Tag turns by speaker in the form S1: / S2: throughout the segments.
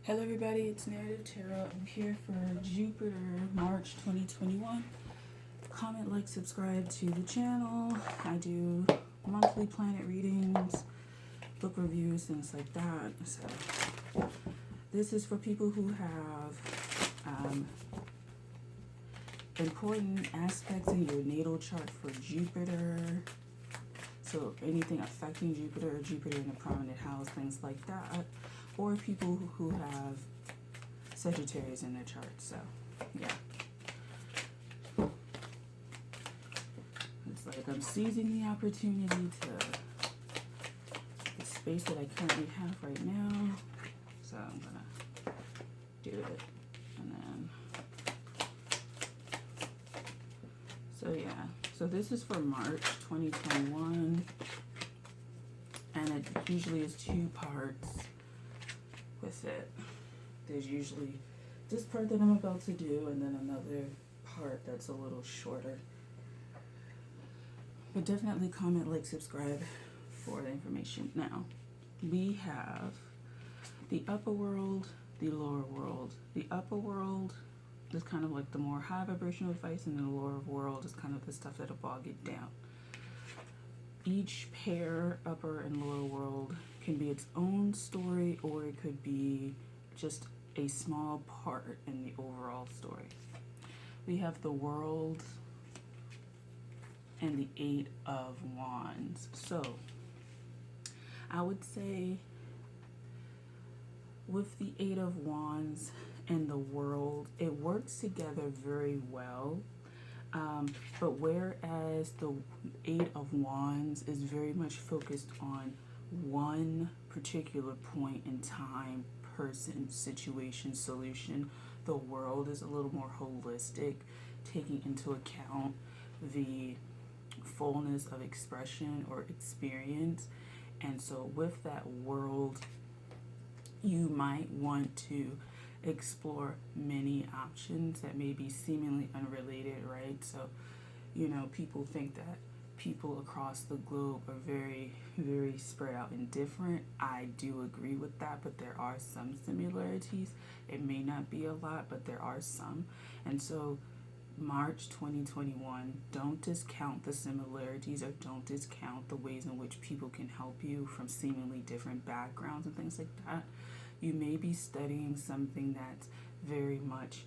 S1: Hello everybody, it's Narrative Tarot. I'm here for Jupiter, March 2021. Comment, like, subscribe to the channel. I do monthly planet readings, book reviews, things like that. So this is for people who have important aspects in your natal chart for Jupiter. So anything affecting Jupiter, Jupiter in a prominent house, things like that. Or people who have Sagittarius in their chart. So, yeah. It's like I'm seizing the opportunity to the space that I currently have right now. So I'm gonna do it. And then so yeah. So this is for March 2021. And it usually is 2 parts with it. There's usually this part that I'm about to do and then another part that's a little shorter. But definitely comment, like, subscribe for the information. Now, we have the upper world, the lower world. The upper world is kind of like the more high vibrational advice, and the lower world is kind of the stuff that'll bog it down. Each pair, upper and lower world, can be its own story, or it could be just a small part in the overall story. We have the world and the 8 of Wands. So I would say with the 8 of Wands and the world, it works together very well. But whereas the 8 of Wands is very much focused on one particular point in time, person, situation, solution, the world is a little more holistic, taking into account the fullness of expression or experience. And so with that world, you might want to explore many options that may be seemingly unrelated, right? So, people think that people across the globe are very, very spread out and different. I do agree with that, but there are some similarities. It may not be a lot, but there are some. And so March 2021, don't discount the similarities or don't discount the ways in which people can help you from seemingly different backgrounds and things like that. You may be studying something that's very much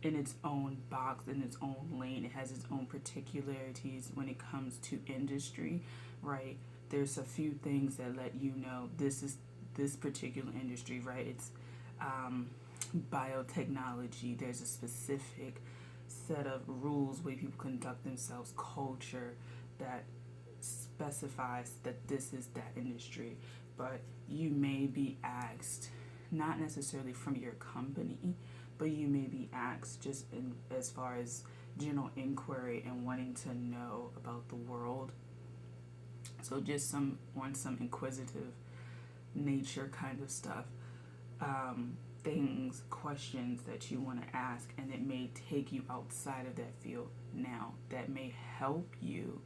S1: in its own box, in its own lane. It has its own particularities when it comes to industry, right? There's a few things that let you know this is this particular industry, right? It's biotechnology. There's a specific set of rules where people conduct themselves, culture that specifies that this is that industry. But you may be asked, not necessarily from your company, but you may be asked just as far as general inquiry and wanting to know about the world. So just some inquisitive nature kind of stuff. Things, questions that you want to ask, and it may take you outside of that field. Now, that may help you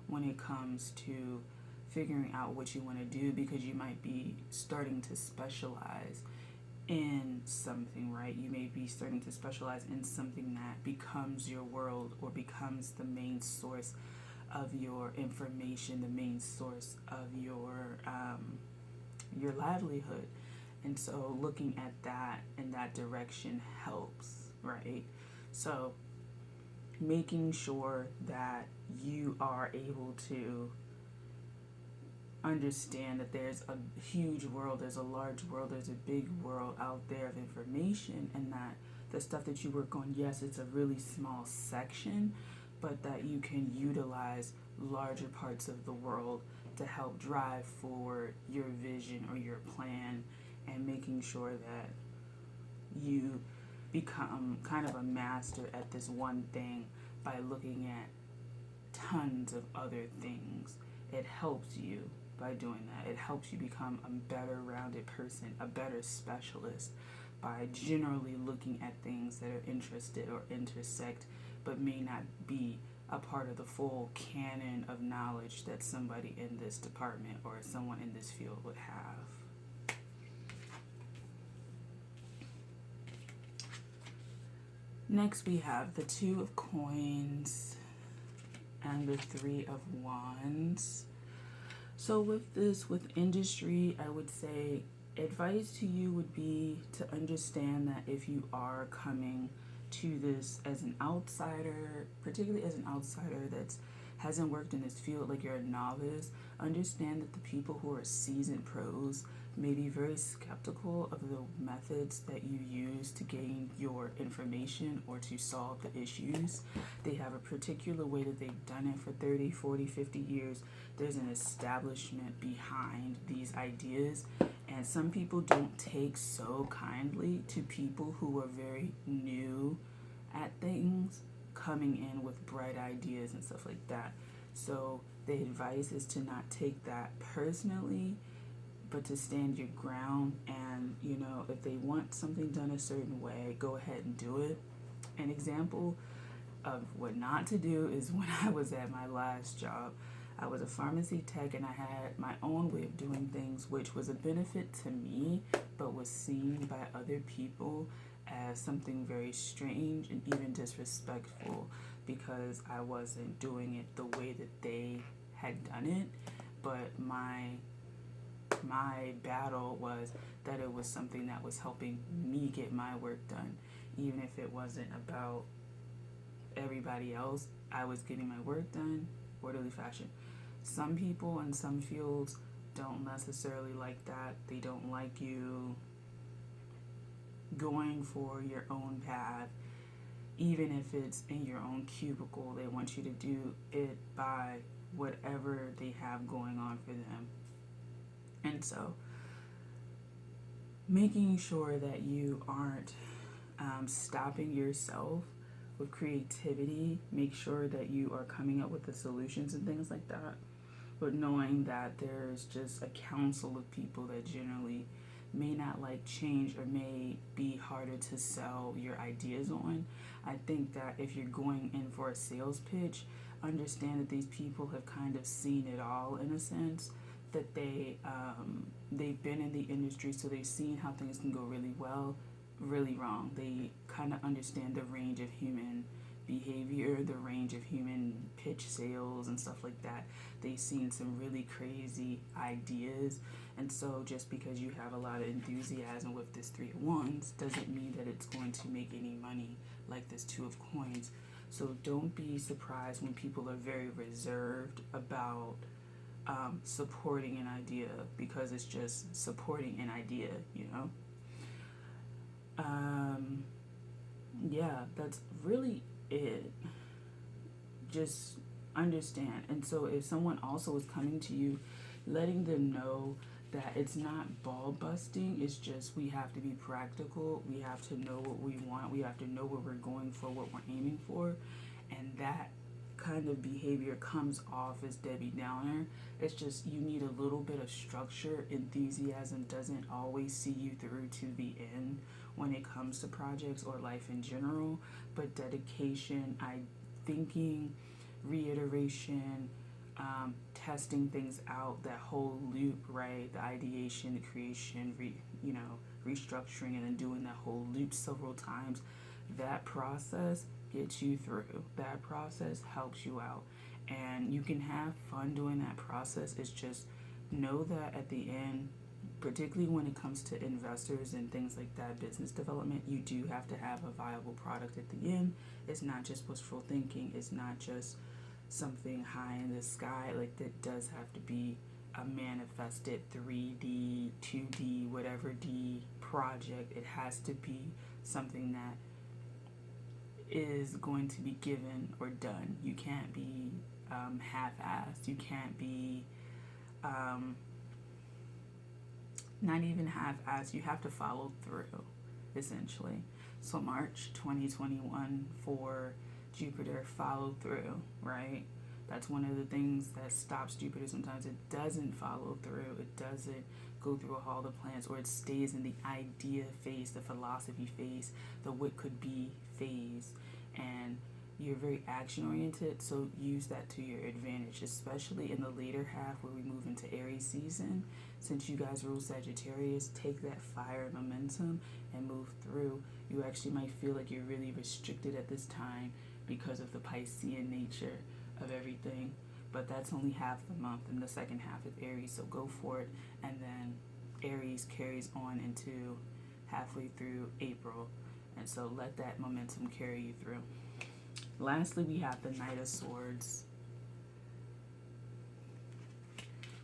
S1: when it comes to figuring out what you want to do, because you might be starting to specialize in something, right? You may be starting to specialize in something that becomes your world or becomes the main source of your information, the main source of your livelihood. And so looking at that in that direction helps, right? So making sure that you are able to understand that there's a huge world, there's a large world, there's a big world out there of information, and that the stuff that you work on, yes, it's a really small section, but that you can utilize larger parts of the world to help drive forward your vision or your plan, and making sure that you become kind of a master at this one thing by looking at tons of other things. It helps you by doing that. It helps you become a better rounded person, a better specialist, by generally looking at things that are interested or intersect but may not be a part of the full canon of knowledge that somebody in this department or someone in this field would have. Next, we have the Two of Coins and the Three of Wands. So with industry, I would say advice to you would be to understand that if you are coming to this as an outsider, particularly as an outsider that hasn't worked in this field, like you're a novice, understand that the people who are seasoned pros may be very skeptical of the methods that you use to gain your information or to solve the issues. They have a particular way that they've done it for 30, 40, 50 years. There's an establishment behind these ideas, and some people don't take so kindly to people who are very new at things coming in with bright ideas and stuff like that. So the advice is to not take that personally, but to stand your ground. And if they want something done a certain way, go ahead and do it. An example of what not to do is when I was at my last job, I was a pharmacy tech and I had my own way of doing things, which was a benefit to me, but was seen by other people as something very strange and even disrespectful because I wasn't doing it the way that they had done it. But my battle was that it was something that was helping me get my work done, even if it wasn't about everybody else. I was getting my work done orderly fashion. Some people in some fields don't necessarily like that. They don't like you going for your own path, even if it's in your own cubicle. They want you to do it by whatever they have going on for them. And so making sure that you aren't stopping yourself with creativity, make sure that you are coming up with the solutions and things like that, but knowing that there's just a council of people that generally may not like change or may be harder to sell your ideas on. I think that if you're going in for a sales pitch, understand that these people have kind of seen it all in a sense, that they've been in the industry, so they've seen how things can go really well, really wrong. They kind of understand the range of human behavior, the range of human pitch sales and stuff like that. They've seen some really crazy ideas, and so just because you have a lot of enthusiasm with this Three of Wands doesn't mean that it's going to make any money like this Two of Coins. So don't be surprised when people are very reserved about supporting an idea, because it's just supporting an idea, yeah, that's really it. Just understand. And so if someone also is coming to you, letting them know that it's not ball busting, it's just we have to be practical, we have to know what we want, we have to know what we're going for, what we're aiming for, and that kind of behavior comes off as Debbie Downer. It's just you need a little bit of structure. Enthusiasm doesn't always see you through to the end when it comes to projects or life in general, but dedication, thinking, reiteration, testing things out, that whole loop, right? The ideation, the creation, restructuring, and then doing that whole loop several times. That process gets you through. That process helps you out. And you can have fun doing that process. It's just know that at the end, particularly when it comes to investors and things like that, business development, you do have to have a viable product at the end. It's not just wishful thinking. It's not just something high in the sky. Like, that does have to be a manifested 3D, 2D, whatever D project. It has to be something that is going to be given or done. You can't be half-assed. You can't be not even half-assed. You have to follow through, essentially. So March 2021 for Jupiter, follow through, right? That's one of the things that stops Jupiter sometimes. It doesn't follow through. It doesn't go through all the plans, or it stays in the idea phase, the philosophy phase, the what could be phase. And You're very action oriented, so use that to your advantage, especially in the later half where we move into Aries season. Since you guys rule Sagittarius, take that fire and momentum and move through. You actually might feel like you're really restricted at this time because of the Piscean nature of everything. But that's only half the month, and the second half is Aries, so go for it. And then Aries carries on into halfway through April, and so let that momentum carry you through. Lastly, we have the Knight of Swords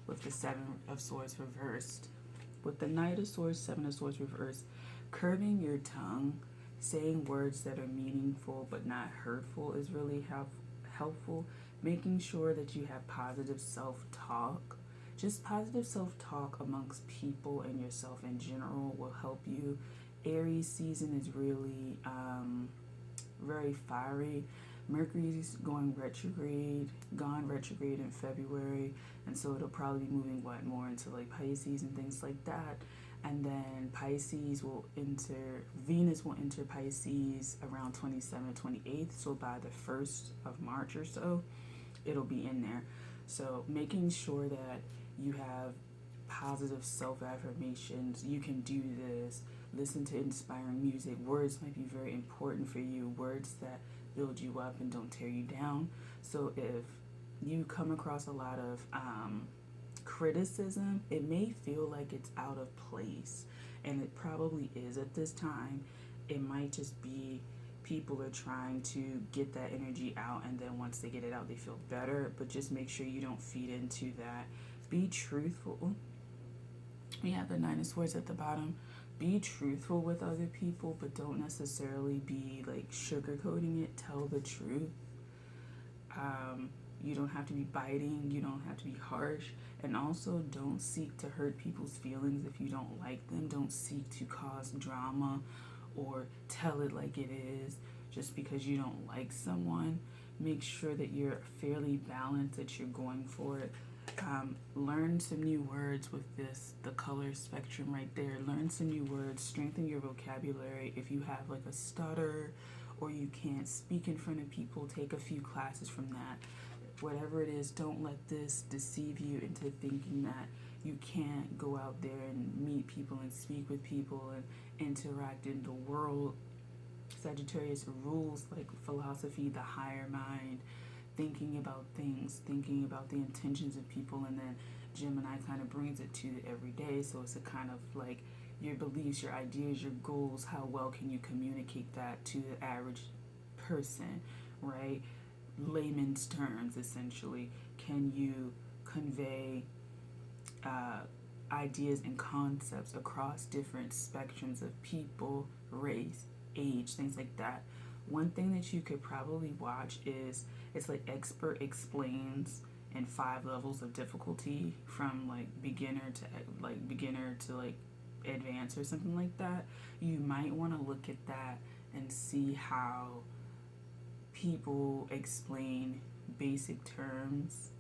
S1: with the Seven of Swords reversed. With the Knight of Swords, Seven of Swords reversed, curving your tongue, saying words that are meaningful but not hurtful is really helpful. Making sure that you have positive self-talk. Just positive self-talk amongst people and yourself in general will help you. Aries season is really very fiery. Mercury's gone retrograde in February, and so it'll probably be moving more into like Pisces and things like that. And then Venus will enter Pisces around 27th, 28th, so by the 1st of March or so, it'll be in there. So making sure that you have positive self-affirmations, you can do this, listen to inspiring music. Words might be very important for you, words that build you up and don't tear you down. So if you come across a lot of criticism, it may feel like it's out of place, and it probably is at this time. It might just be people are trying to get that energy out, and then once they get it out, they feel better. But just make sure you don't feed into that. Be truthful. We have the Nine of Swords at the bottom. Be truthful with other people, but don't necessarily be like sugarcoating it. Tell the truth. You don't have to be biting. You don't have to be harsh. And also, don't seek to hurt people's feelings if you don't like them. Don't seek to cause drama or tell it like it is just because you don't like someone. Make sure that you're fairly balanced, that you're going for it. Learn some new words with the color spectrum right there. Learn some new words. Strengthen your vocabulary. If you have like a stutter or you can't speak in front of people, take a few classes from that. Whatever it is, don't let this deceive you into thinking that you can't go out there and meet people and speak with people and interact in the world. Sagittarius rules like philosophy, the higher mind, thinking about things, thinking about the intentions of people, and then Gemini kind of brings it to the everyday. So it's a kind of like your beliefs, your ideas, your goals. How well can you communicate that to the average person, right? Layman's terms, essentially. Can you convey ideas and concepts across different spectrums of people, race, age, things like that? One thing that you could probably watch is it's like Expert Explains and 5 levels of difficulty from like beginner to like advanced or something like that. You might want to look at that and see how people explain basic terms.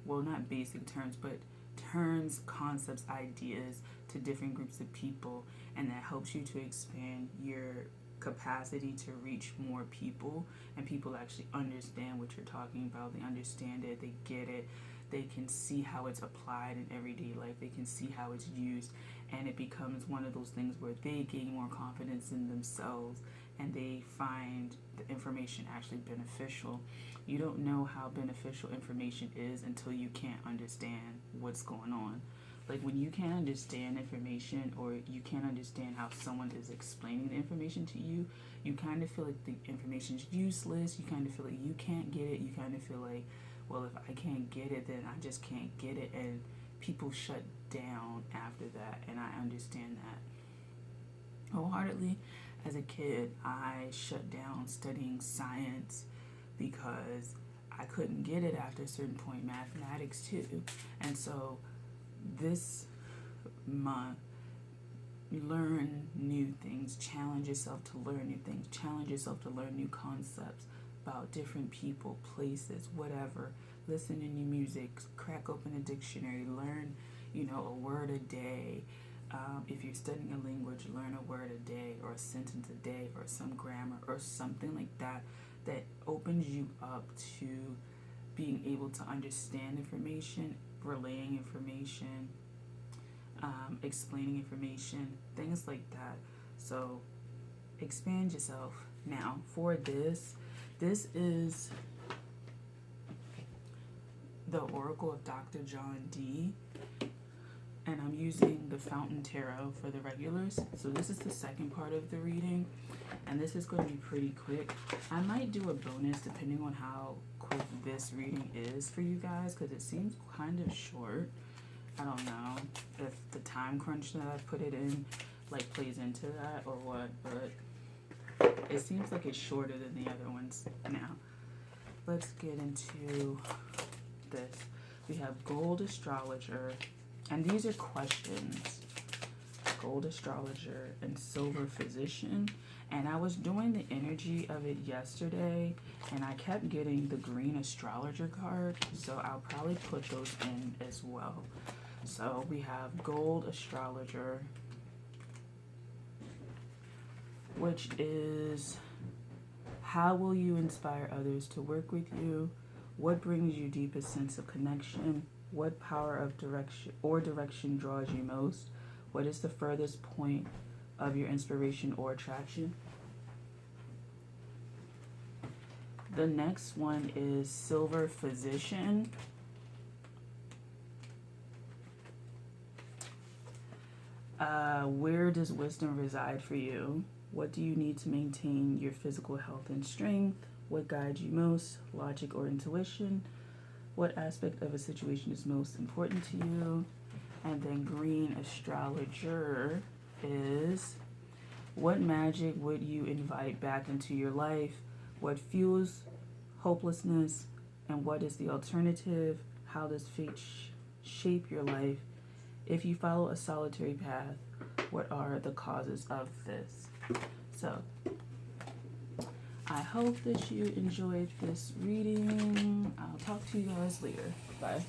S1: Well, not basic terms, but terms, concepts, ideas to different groups of people, and that helps you to expand your capacity to reach more people, and people actually understand what you're talking about. They understand it, they get it, they can see how it's applied in everyday life, they can see how it's used, and it becomes one of those things where they gain more confidence in themselves and they find the information actually beneficial. You don't know how beneficial information is until you can't understand what's going on. Like when you can't understand information, or you can't understand how someone is explaining the information to you, you kind of feel like the information is useless. You kind of feel like you can't get it. You kind of feel like, well, if I can't get it, then I just can't get it. And people shut down after that, and I understand that wholeheartedly. As a kid, I shut down studying science because I couldn't get it after a certain point, mathematics too. And so this month, learn new things, challenge yourself to learn new things, challenge yourself to learn new concepts about different people, places, whatever. Listen to new music, crack open a dictionary, learn, a word a day. If you're studying a language, learn a word a day or a sentence a day or some grammar or something like that. that opens you up to being able to understand information, relaying information, explaining information, things like that. So expand yourself. Now, for this is the Oracle of Dr. John D. And I'm using the Fountain Tarot for the regulars. So this is the second part of the reading. And this is going to be pretty quick. I might do a bonus depending on how quick this reading is for you guys, because it seems kind of short. I don't know if the time crunch that I put it in like plays into that or what, but it seems like it's shorter than the other ones. Now, let's get into this. We have Gold Astrologer, and these are questions. Gold Astrologer and Silver Physician. And I was doing the energy of it yesterday, and I kept getting the Green Astrologer card, so I'll probably put those in as well. So we have Gold Astrologer, which is, how will you inspire others to work with you? What brings you deepest sense of connection? What power of direction draws you most? What is the furthest point of your inspiration or attraction? The next one is Silver Physician. Where does wisdom reside for you? What do you need to maintain your physical health and strength? What guides you most? Logic or intuition? What aspect of a situation is most important to you? And then Green Astrologer is, what magic would you invite back into your life? What fuels hopelessness? And what is the alternative? How does fate shape your life? If you follow a solitary path, what are the causes of this? So, I hope that you enjoyed this reading. I'll talk to you guys later. Bye.